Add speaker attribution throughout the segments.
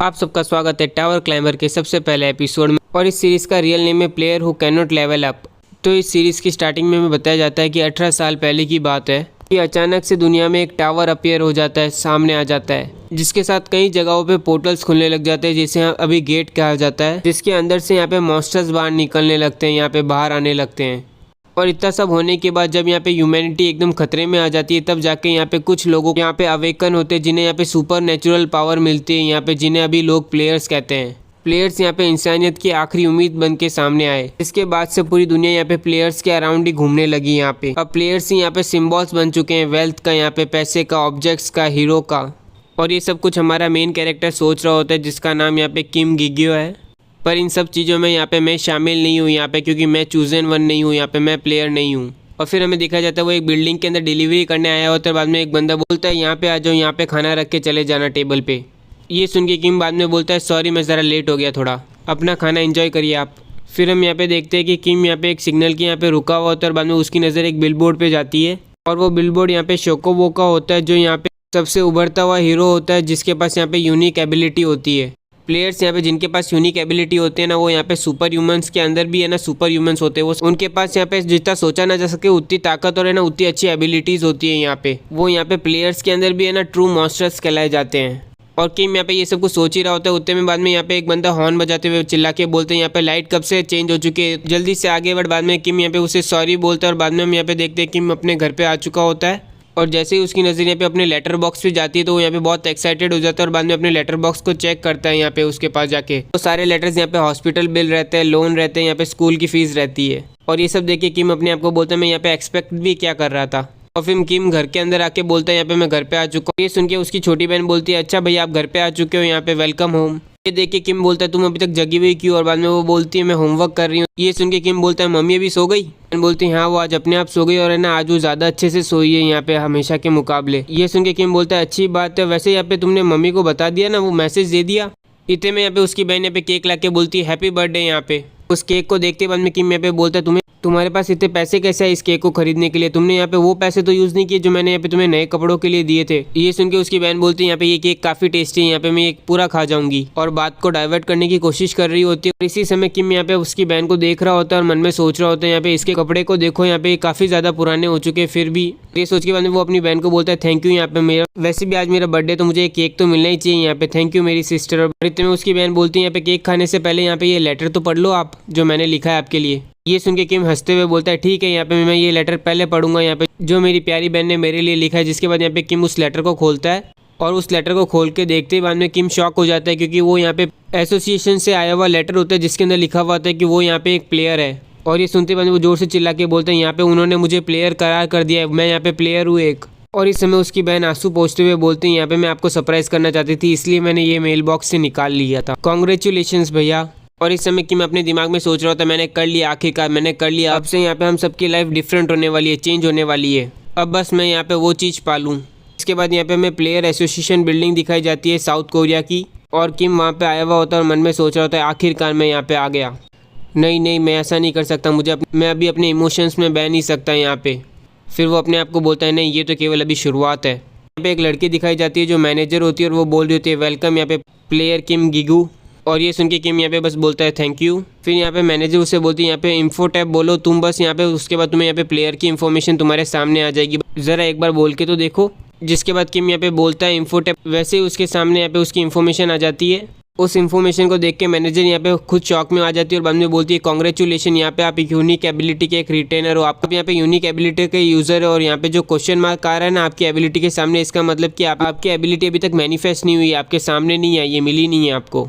Speaker 1: आप सबका स्वागत है टावर क्लाइंबर के सबसे पहले एपिसोड में। और इस सीरीज़ का रियल नेम है player who can not level up. तो इस सीरीज़ की स्टार्टिंग में हमें बताया जाता है कि 18 साल पहले की बात है कि अचानक से दुनिया में एक टावर अपीयर हो जाता है, सामने आ जाता है, जिसके साथ कई जगहों पे पोर्टल्स खुलने लग जाते हैं, जिसे अभी गेट कहा जाता है, जिसके अंदर से यहाँ पे मॉन्स्टर्स बाहर निकलने लगते हैं, यहाँ पे बाहर आने लगते हैं। और इतना सब होने के बाद जब यहाँ पे ह्यूमैनिटी एकदम खतरे में आ जाती है, तब जाके यहाँ पे कुछ लोगों यहाँ पे अवेकन होते हैं, जिन्हें यहाँ पे सुपर नेचुरल पावर मिलती है, यहाँ पे जिन्हें अभी लोग प्लेयर्स कहते हैं। प्लेयर्स यहाँ पे इंसानियत की आखिरी उम्मीद बन के सामने आए। इसके बाद से पूरी दुनिया यहाँ पे प्लेयर्स के अराउंड ही घूमने लगी। यहाँ पे अब प्लेयर्स ही यहाँ पे सिम्बॉल्स बन चुके हैं, वेल्थ का, यहाँ पे पैसे का, ऑब्जेक्ट्स का, हीरो का। और ये सब कुछ हमारा मेन कैरेक्टर सोच रहा होता है, जिसका नाम यहाँ पे किम गिग्यो है। पर इन सब चीज़ों में यहाँ पे मैं शामिल नहीं हूँ यहाँ पे, क्योंकि मैं चूजन वन नहीं हूँ, यहाँ पे मैं प्लेयर नहीं हूँ। और फिर हमें देखा जाता है वो एक बिल्डिंग के अंदर डिलीवरी करने आया होता है। बाद में एक बंदा बोलता है यहाँ पे आ जाओ, यहाँ पे खाना रख के चले जाना टेबल पे। ये सुन के किम बाद में बोलता है सॉरी मैं ज़रा लेट हो गया, थोड़ा अपना खाना एंजॉय करिए आप। फिर हम यहाँ पे देखते हैं कि किम यहाँ पे एक सिग्नल के यहाँ पे रुका हुआ होता है, और बाद में उसकी नज़र एक बिलबोर्ड पे जाती है। और वो बिलबोर्ड यहाँ पे शोकोबो का होता है, जो यहाँ पे सबसे उभरता हुआ हीरो होता है, जिसके पास यहाँ पे यूनिक एबिलिटी होती है। प्लेयर्स यहाँ पे जिनके पास यूनिक एबिलिटी होते हैं ना, वो यहाँ पे सुपर ह्यूमंस के अंदर भी है ना, सुपर ह्यूमंस होते हैं। वो उनके पास यहाँ पे जितना सोचा ना जा सके उतनी ताकत और है ना उतनी अच्छी एबिलिटीज़ होती है यहाँ पे। वो यहाँ पे प्लेयर्स के अंदर भी है ना ट्रू मॉन्स्टर्स कहलाए जाते हैं। और किम यहाँ पे ये सब कुछ सोच ही रहा होता है, उतने में बाद में यहाँ पे एक बंदा हॉर्न बजाते हुए चिल्ला के बोलते हैं यहाँ पे लाइट कब से चेंज हो चुकी है, जल्दी से आगे बढ़। बाद में किम यहाँ पे उसे सॉरी बोलता है, और बाद में हम यहाँ पे देखते हैं किम अपने घर पे आ चुका होता है। और जैसे ही उसकी नज़र यहाँ पे अपने लेटर बॉक्स पे जाती है, तो वो यहाँ पे बहुत एक्साइटेड हो जाता है, और बाद में अपने लेटर बॉक्स को चेक करता है यहाँ पे उसके पास जाके। तो सारे लेटर्स यहाँ पे हॉस्पिटल बिल रहते हैं, लोन रहते हैं, यहाँ पे स्कूल की फीस रहती है। और ये सब देख के किम अपने आप को बोलता है मैं यहाँ पे एक्सपेक्ट भी क्या कर रहा था। और फिर किम घर के अंदर आके बोलता है यहाँ पे मैं घर पे आ चुका हूँ। ये सुन के उसकी छोटी बहन बोलती है अच्छा भैया आप घर पे आ चुके हो, यहाँ पे वेलकम होम। ये देख के किम बोलता है तुम अभी तक जगी हुई क्यों, और बाद में वो बोलती है मैं होमवर्क कर रही हूँ। ये सुन के किम बोलता है मम्मी अभी सो गई। बोलती है हाँ वो आज अपने आप सो गई, और है ना आज वो ज़्यादा अच्छे से सोई है यहाँ पे हमेशा के मुकाबले। ये सुन के किम बोलता है अच्छी बात है, वैसे यहाँ पे तुमने मम्मी को बता दिया ना, वो मैसेज दे दिया। इतने में यहाँ पे उसकी बहन यहाँ पे केक ला के बोलती है हैप्पी बर्थडे। यहाँ पे उस केक को देखते बाद में किम यहाँ पे बोलता है तुम्हारे पास इतने पैसे कैसे है इस केक को खरीदने के लिए, तुमने यहाँ पे वो पैसे तो यूज़ नहीं किए जो मैंने यहाँ पे तुम्हें नए कपड़ों के लिए दिए थे। ये सुन के उसकी बहन बोलती है यहाँ पे ये केक काफ़ी टेस्टी है, यहाँ पे मैं एक पूरा खा जाऊंगी। और बात को डाइवर्ट करने की कोशिश कर रही होती है। और इसी समय किम यहाँ पे उसकी बहन को देख रहा होता है, और मन में सोच रहा होता है यहाँ पे इसके कपड़े को देखो, यहाँ पे काफ़ी ज़्यादा पुराने हो चुके हैं। फिर भी ये सोच के बाद में वो अपनी बहन को बोलता है थैंक यू, यहाँ पे मेरा वैसे भी आज मेरा बर्थडे तो मुझे केक तो मिलना ही चाहिए, यहाँ पे थैंक यू मेरी सिस्टर। और इतने में उसकी बहन बोलती है यहाँ पे केक खाने से पहले यहाँ पे ये लेटर तो पढ़ लो आप, जो मैंने लिखा है आपके लिए। ये सुन के किम हंसते हुए बोलता है ठीक है यहाँ पे मैं ये लेटर पहले पढ़ूंगा, यहाँ पे जो मेरी प्यारी बहन ने मेरे लिए लिखा है। जिसके बाद यहाँ पे किम उस लेटर को खोलता है, और उस लेटर को खोल के देखते ही बाद में किम शॉक हो जाता है, क्योंकि वो यहाँ पे एसोसिएशन से आया हुआ लेटर होता है, जिसके अंदर लिखा हुआ होता है कि वो यहाँ पे एक प्लेयर है। और ये सुनते बाद वो जोर से चिल्ला के बोलते हैं यहाँ पे उन्होंने मुझे प्लेयर करार कर दिया है, मैं यहाँ पे प्लेयर हूँ एक। और इस समय उसकी बहन आंसू पोंछते हुए बोलती है यहाँ पे मैं आपको सरप्राइज करना चाहती थी, इसलिए मैंने ये मेल बॉक्स से निकाल लिया था, कॉन्ग्रेचुलेशंस भैया। और इस समय किम अपने दिमाग में सोच रहा था मैंने कर लिया, आखिरकार मैंने कर लिया, अब से यहाँ पे हम सबकी लाइफ डिफरेंट होने वाली है, चेंज होने वाली है, अब बस मैं यहाँ पे वो चीज़ पालूँ। इसके बाद यहाँ पे हमें प्लेयर एसोसिएशन बिल्डिंग दिखाई जाती है साउथ कोरिया की, और किम वहाँ पे आया हुआ होता है, और मन में सोच रहा होता है आखिरकार मैं यहाँ पे आ गया। नहीं मैं ऐसा नहीं कर सकता, मैं अभी अपने इमोशंस में बह नहीं सकता यहाँ पे। फिर वो अपने आप को बोलता है नहीं ये तो केवल अभी शुरुआत है। यहाँ पे एक लड़की दिखाई जाती है जो मैनेजर होती है, और वो बोल रही होती है वेलकम यहाँ पे प्लेयर किम गिगू। और ये सुन के किम यहाँ पे बस बोलता है थैंक यू। फिर यहाँ पे मैनेजर उससे बोलती है यहाँ पे इन्फो टैब बोलो तुम बस यहाँ पे, उसके बाद तुम्हें यहाँ पे प्लेयर की इन्फॉर्मेशन तुम्हारे सामने आ जाएगी, ज़रा एक बार बोल के तो देखो। जिसके बाद किम यहाँ पे बोलता है इन्फो टैब, वैसे ही उसके सामने यहाँ पे उसकी इन्फॉर्मेशन आ जाती है। उस इन्फॉर्मेशन को देख के मैनेजर यहाँ पे खुद शॉक में आ जाती है, और बाद में बोलती है कॉन्ग्रेचुलेशन यहाँ पे आप एक यूनिक एबिलिटी के एक रिटेनर हो, आप यहाँ पे यूनिक एबिलिटी के यूज़र है। और यहाँ पे जो क्वेश्चन मार्क आ रहा है ना आपकी एबिलिटी के सामने, इसका मतलब कि आपकी एबिलिटी अभी तक मैनिफेस्ट नहीं हुई, आपके सामने नहीं आई, ये मिली नहीं है आपको।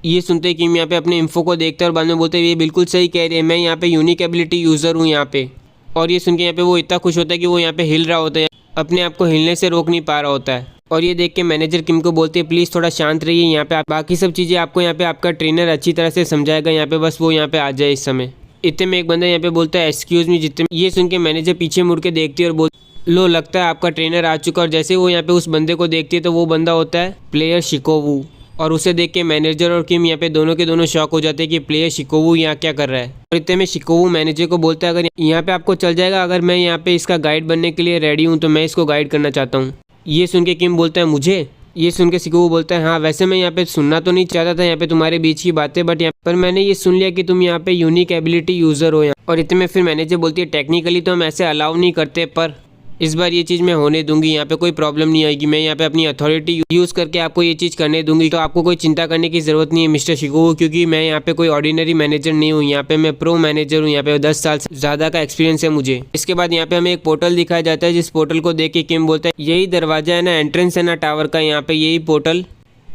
Speaker 1: ये सुनते ही किम यहाँ पे अपने इन्फो को देखते हैं, और बाद में बोलते हैं ये बिल्कुल सही कह रहे हैं, मैं यहाँ पे यूनिक एबिलिटी यूज़र हूँ यहाँ पे। और ये सुन के यहाँ पे वो इतना खुश होता है कि वो यहाँ पे हिल रहा होता है, अपने आप को हिलने से रोक नहीं पा रहा होता है। और ये देख के मैनेजर किम को बोलते हैं प्लीज़ थोड़ा शांत रहिए, यहाँ पे बाकी सब चीज़ें आपको यहाँ पे आपका ट्रेनर अच्छी तरह से समझाएगा, यहाँ पे बस वो यहाँ पे आ जाए इस समय। इतने में एक बंदा यहाँ पे बोलता है एक्सक्यूज़ मी। जितने ये सुन के मैनेजर पीछे मुड़ के देखती है और बोल लो लगता है आपका ट्रेनर आ चुका। और जैसे वो यहाँ पे उस बंदे को देखती है तो वो बंदा होता है प्लेयर शिकोवू। और उसे देख के मैनेजर और किम यहाँ पे दोनों के दोनों शॉक हो जाते हैं कि प्लेयर शिकोवू यहाँ क्या कर रहा है। और इतने में शिकोवू मैनेजर को बोलता है अगर यहाँ पे आपको चल जाएगा, अगर मैं यहाँ पे इसका गाइड बनने के लिए रेडी हूँ तो मैं इसको गाइड करना चाहता हूँ। ये सुन के किम बोलता है मुझे, ये सुन के शिकुबु बोलता है हाँ वैसे मैं यहाँ पे सुनना तो नहीं चाहता था यहाँ पे तुम्हारे बीच की बातें, बट यहाँ पर मैंने ये सुन लिया कि तुम यहाँ पे यूनिक एबिलिटी यूज़र हो यहाँ। और इतने में फिर मैनेजर बोलती है टेक्निकली तो हम ऐसे अलाउ नहीं करते, पर इस बार ये चीज़ मैं होने दूंगी, यहाँ पे कोई प्रॉब्लम नहीं आएगी। मैं यहाँ पे अपनी अथॉरिटी यूज़ करके आपको ये चीज़ करने दूंगी, तो आपको कोई चिंता करने की ज़रूरत नहीं है मिस्टर शिकुबु, क्योंकि मैं यहाँ पे कोई ऑर्डिनरी मैनेजर नहीं हूँ, यहाँ पे मैं प्रो मैनेजर हूँ, यहाँ पे 10 साल से ज़्यादा का एक्सपीरियंस है मुझे। इसके बाद यहाँ पे हमें एक पोर्टल दिखाया जाता है, जिस पोर्टल को देख के किम बोलता है यही दरवाजा है ना, एंट्रेंस है ना टावर का, यहाँ पे यही पोर्टल।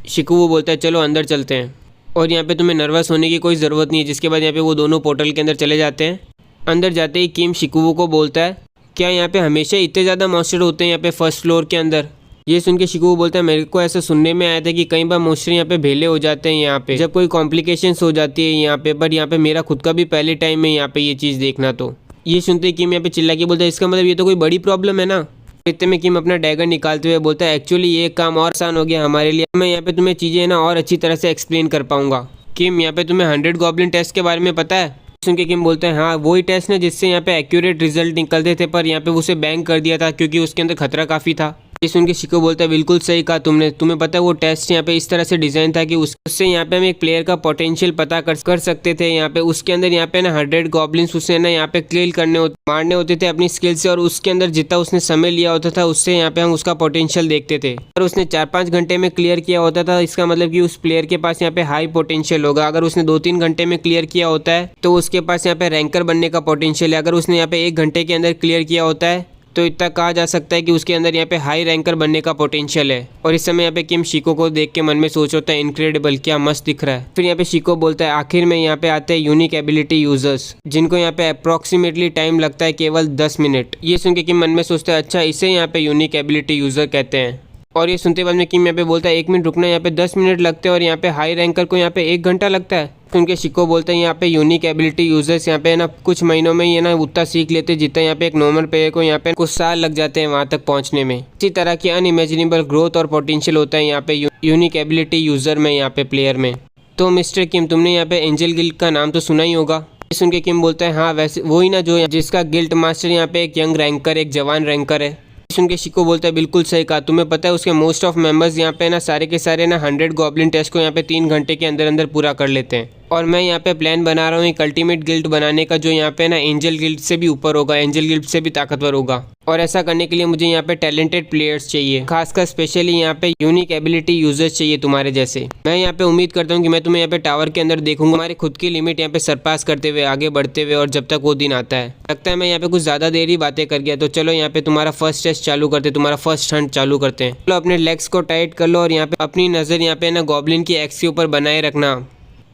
Speaker 1: शिकुबु बोलता है चलो अंदर चलते हैं, और यहाँ पे तुम्हें नर्वस होने की कोई ज़रूरत नहीं है। जिसके बाद यहाँ पे वो दोनों पोर्टल के अंदर चले जाते हैं। अंदर जाते ही किम शिकुबु को बोलता है क्या यहाँ पे हमेशा इतने ज़्यादा मॉन्स्टर होते हैं यहाँ पे फर्स्ट फ्लोर के अंदर। ये सुन के शिकुबु बोलता है मेरे को ऐसा सुनने में आया था कि कई बार मॉन्स्टर यहाँ पे भेले हो जाते हैं यहाँ पे जब कोई कॉम्प्लिकेशंस हो जाती है यहाँ पे, बट यहाँ पे मेरा खुद का भी पहले टाइम है यहाँ पे ये चीज़ देखना। तो ये सुनते ही किम यहाँ पे चिल्ला के बोलता है इसका मतलब ये तो कोई बड़ी प्रॉब्लम है ना। इतने में किम अपना डैगर निकालते हुए बोलता है एक्चुअली ये काम और आसान हो गया हमारे लिए, मैं यहाँ पे तुम्हें चीज़ें ना और अच्छी तरह से एक्सप्लेन कर पाऊंगा। किम यहाँ पे तुम्हें 100 गॉब्लिन टेस्ट के बारे में पता है। सुन के किम बोलते हैं हाँ वही टेस्ट ना जिससे यहाँ पे एक्यूरेट रिजल्ट निकलते थे, पर यहाँ पे उसे बैन कर दिया था क्योंकि उसके अंदर खतरा काफ़ी था। ये सुन के शिकुबु बोलता है बिल्कुल सही कहा तुमने, तुम्हें पता है वो टेस्ट यहाँ पे इस तरह से डिज़ाइन था कि उससे यहाँ पे हम एक प्लेयर का पोटेंशियल पता कर सकते थे। यहाँ पे उसके अंदर यहाँ पे ना 100 गॉब्लिन्स उसे ना यहाँ पे क्लियर मारने होते थे अपनी स्किल से, और उसके अंदर जितना उसने समय लिया होता था उससे यहाँ पे हम उसका पोटेंशियल देखते थे। और उसने 4-5 घंटे में क्लियर किया होता था, इसका मतलब कि उस प्लेयर के पास यहाँ पे हाई पोटेंशियल होगा। अगर उसने 2-3 घंटे में क्लियर किया होता है तो उसके पास यहाँ पे रैंकर बनने का पोटेंशियल है। अगर उसने यहाँ पे 1 घंटे के अंदर क्लियर किया होता है तो इतना कहा जा सकता है कि उसके अंदर यहाँ पे हाई रैंकर बनने का पोटेंशियल है। और इस समय यहाँ पे किम शिको को देख के मन में सोच होता है इनक्रेडिबल, क्या मस्त दिख रहा है। फिर यहाँ पे शिको बोलता है आखिर में यहाँ पे आते हैं यूनिक एबिलिटी यूजर्स, जिनको यहाँ पे अप्रोक्सीमेटली टाइम लगता है केवल 10 मिनट। ये सुन के किम मन में सोचता है अच्छा इसे यहाँ पे यूनिक एबिलिटी यूजर कहते हैं। और ये सुनते बाद में किम यहाँ पे बोलता है 1 मिनट रुकना, यहाँ पे 10 मिनट लगते हैं और यहाँ पे हाई रैंकर को यहाँ पे 1 घंटा लगता है। उनके शिको बोलते हैं यहाँ पे यूनिक एबिलिटी यूजर्स यहाँ पे ना कुछ महीनों में ये ना उतना सीख लेते जितना यहाँ पे एक नॉर्मल प्लेयर को यहाँ पे कुछ साल लग जाते हैं वहाँ तक पहुँचने में। इसी तरह की अनइमेजिनेबल ग्रोथ और पोटेंशियल होता है यहाँ पे यूनिक एबिलिटी यूजर में, यहाँ पे प्लेयर में। तो मिस्टर किम तुमने यहाँ पे एंजल गिल्ड का नाम तो सुना ही होगा। सुन के किम बोलता है हाँ वैसे वही ना जो जिसका गिल्ड मास्टर यहाँ पे एक यंग रैंकर, एक जवान रैंकर है। सुन के शिको बोलता है बिल्कुल सही कहा, तुम्हें पता है उसके मोस्ट ऑफ मेंबर्स यहाँ पे ना सारे के सारे ना 100 गॉब्लिन टेस्ट को यहाँ पे 3 घंटे के अंदर अंदर पूरा कर लेते हैं। और मैं यहाँ पे प्लान बना रहा हूँ एक अल्टीमेट गिल्ड बनाने का, जो यहाँ पे ना एंजल गिल्ड से भी ऊपर होगा, एंजल गिल्ड से भी ताकतवर होगा। और ऐसा करने के लिए मुझे यहाँ पे टैलेंटेड प्लेयर्स चाहिए, खासकर स्पेशली यहाँ पे यूनिक एबिलिटी यूजर्स चाहिए तुम्हारे जैसे। मैं यहाँ पे उम्मीद करता हूँ कि मैं तुम्हें यहाँ पे टावर के अंदर देखूंगा, हमारे खुद की लिमिट यहाँ पे सरपास करते हुए आगे बढ़ते हुए, और जब तक वो दिन आता है। लगता है मैं यहाँ पे कुछ ज़्यादा देर ही बातें कर गया, तो चलो यहाँ पे तुम्हारा फर्स्ट टेस्ट चालू करते, तुम्हारा फर्स्ट हंट चालू करते हैं। चलो अपने लेग्स को टाइट कर लो और यहाँ पे अपनी नज़र यहाँ पे ना गॉब्लिन की एक्स के ऊपर बनाए रखना।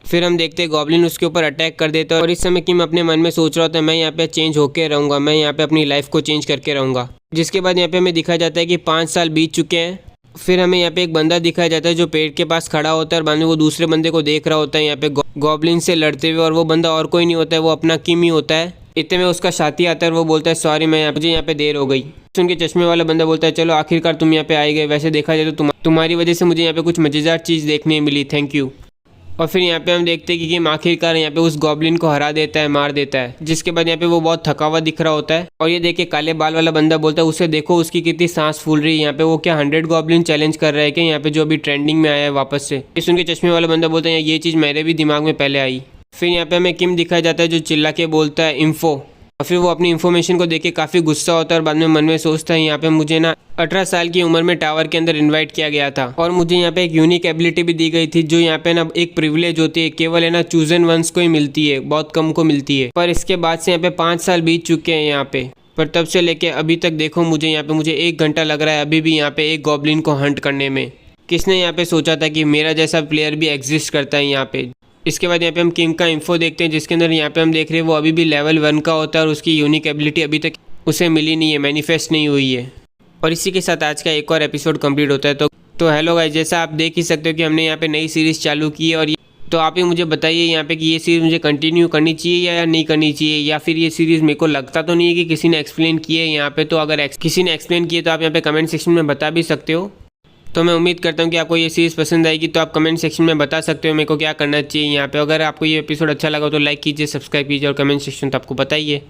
Speaker 1: फिर हम देखते हैं गॉब्लिन उसके ऊपर अटैक कर देता है। और इस समय किम अपने मन में सोच रहा था मैं यहाँ पे चेंज होके रहूँगा, मैं यहाँ पे अपनी लाइफ को चेंज करके रहूँगा। जिसके बाद यहाँ पे हमें दिखाया जाता है कि 5 साल बीत चुके हैं। फिर हमें यहाँ पे एक बंदा दिखाया जाता है जो पेड़ के पास खड़ा होता है और बाद में वो दूसरे बंदे को देख रहा होता है यहाँ पे गॉब्लिन से लड़ते हुए, और वो बंदा और कोई नहीं होता है, वो अपना किम ही होता है। इतने में उसका साथी आता है और वो बोलता है सॉरी मुझे यहाँ पे देर हो गई। उनके चश्मे वाला बंदा बोलता है चलो आखिरकार तुम यहाँ पे आए गए, वैसे देखा जाए तो तुम्हारी वजह से मुझे यहाँ पे कुछ मजेदार चीज़ देखने मिली, थैंक यू। और फिर यहाँ पे हम देखते हैं कि किम आखिरकार यहाँ पे उस गॉब्लिन को हरा देता है, मार देता है। जिसके बाद यहाँ पे वो बहुत थका हुआ दिख रहा होता है, और ये देख के काले बाल वाला बंदा बोलता है उसे देखो उसकी कितनी सांस फूल रही है, यहाँ पे वो क्या 100 गॉब्लिन चैलेंज कर रहा है क्या यहाँ पे, जो अभी ट्रेंडिंग में आया है वापस से। इस उनके चश्मे वाला बंदा बोलता है ये चीज़ मेरे भी दिमाग में पहले आई। फिर यहाँ पे हमें किम दिखाया जाता है जो चिल्ला के बोलता है इन्फो, और फिर वो अपनी इन्फॉर्मेशन को देख के काफ़ी गुस्सा होता है और बाद में मन में सोचता है यहाँ पे मुझे ना 18 साल की उम्र में टावर के अंदर इनवाइट किया गया था, और मुझे यहाँ पे एक यूनिक एबिलिटी भी दी गई थी जो यहाँ पे ना एक प्रिविलेज होती है, केवल है ना चूजन वंस को ही मिलती है, बहुत कम को मिलती है। पर इसके बाद से यहाँ पे 5 साल बीत चुके हैं यहाँ पे, पर तब से लेके अभी तक देखो मुझे यहाँ पे मुझे 1 घंटा लग रहा है अभी भी यहाँ पे एक गॉब्लिन को हंट करने में। किसने यहाँ पे सोचा था कि मेरा जैसा प्लेयर भी एग्जिस्ट करता है यहाँ पे। इसके बाद यहाँ पे हम किम का इन्फो देखते हैं, जिसके अंदर यहाँ पे हम देख रहे हैं वो अभी भी लेवल 1 का होता है और उसकी यूनिक एबिलिटी अभी तक उसे मिली नहीं है, मैनिफेस्ट नहीं हुई है। और इसी के साथ आज का एक और एपिसोड कंप्लीट होता है। तो हेलो गाइस, जैसा आप देख ही सकते हो कि हमने यहाँ पे नई सीरीज़ चालू की है, और तो आप ही मुझे बताइए यहाँ पे कि ये सीरीज़ मुझे कंटिन्यू करनी चाहिए या नहीं करनी चाहिए, या फिर ये सीरीज़ मेरे को लगता तो नहीं है कि किसी ने एक्सप्लेन की है यहाँ पे। तो अगर किसी ने एक्सप्लेन किए तो आप यहाँ पे कमेंट सेक्शन में बता भी सकते हो। तो मैं उम्मीद करता हूँ कि आपको ये सीरीज़ पसंद आएगी, तो आप कमेंट सेक्शन में बता सकते हो मेरे को क्या करना चाहिए यहाँ पे। अगर आपको ये एपिसोड अच्छा लगा तो लाइक कीजिए, सब्सक्राइब कीजिए और कमेंट सेक्शन तो आपको बताइए।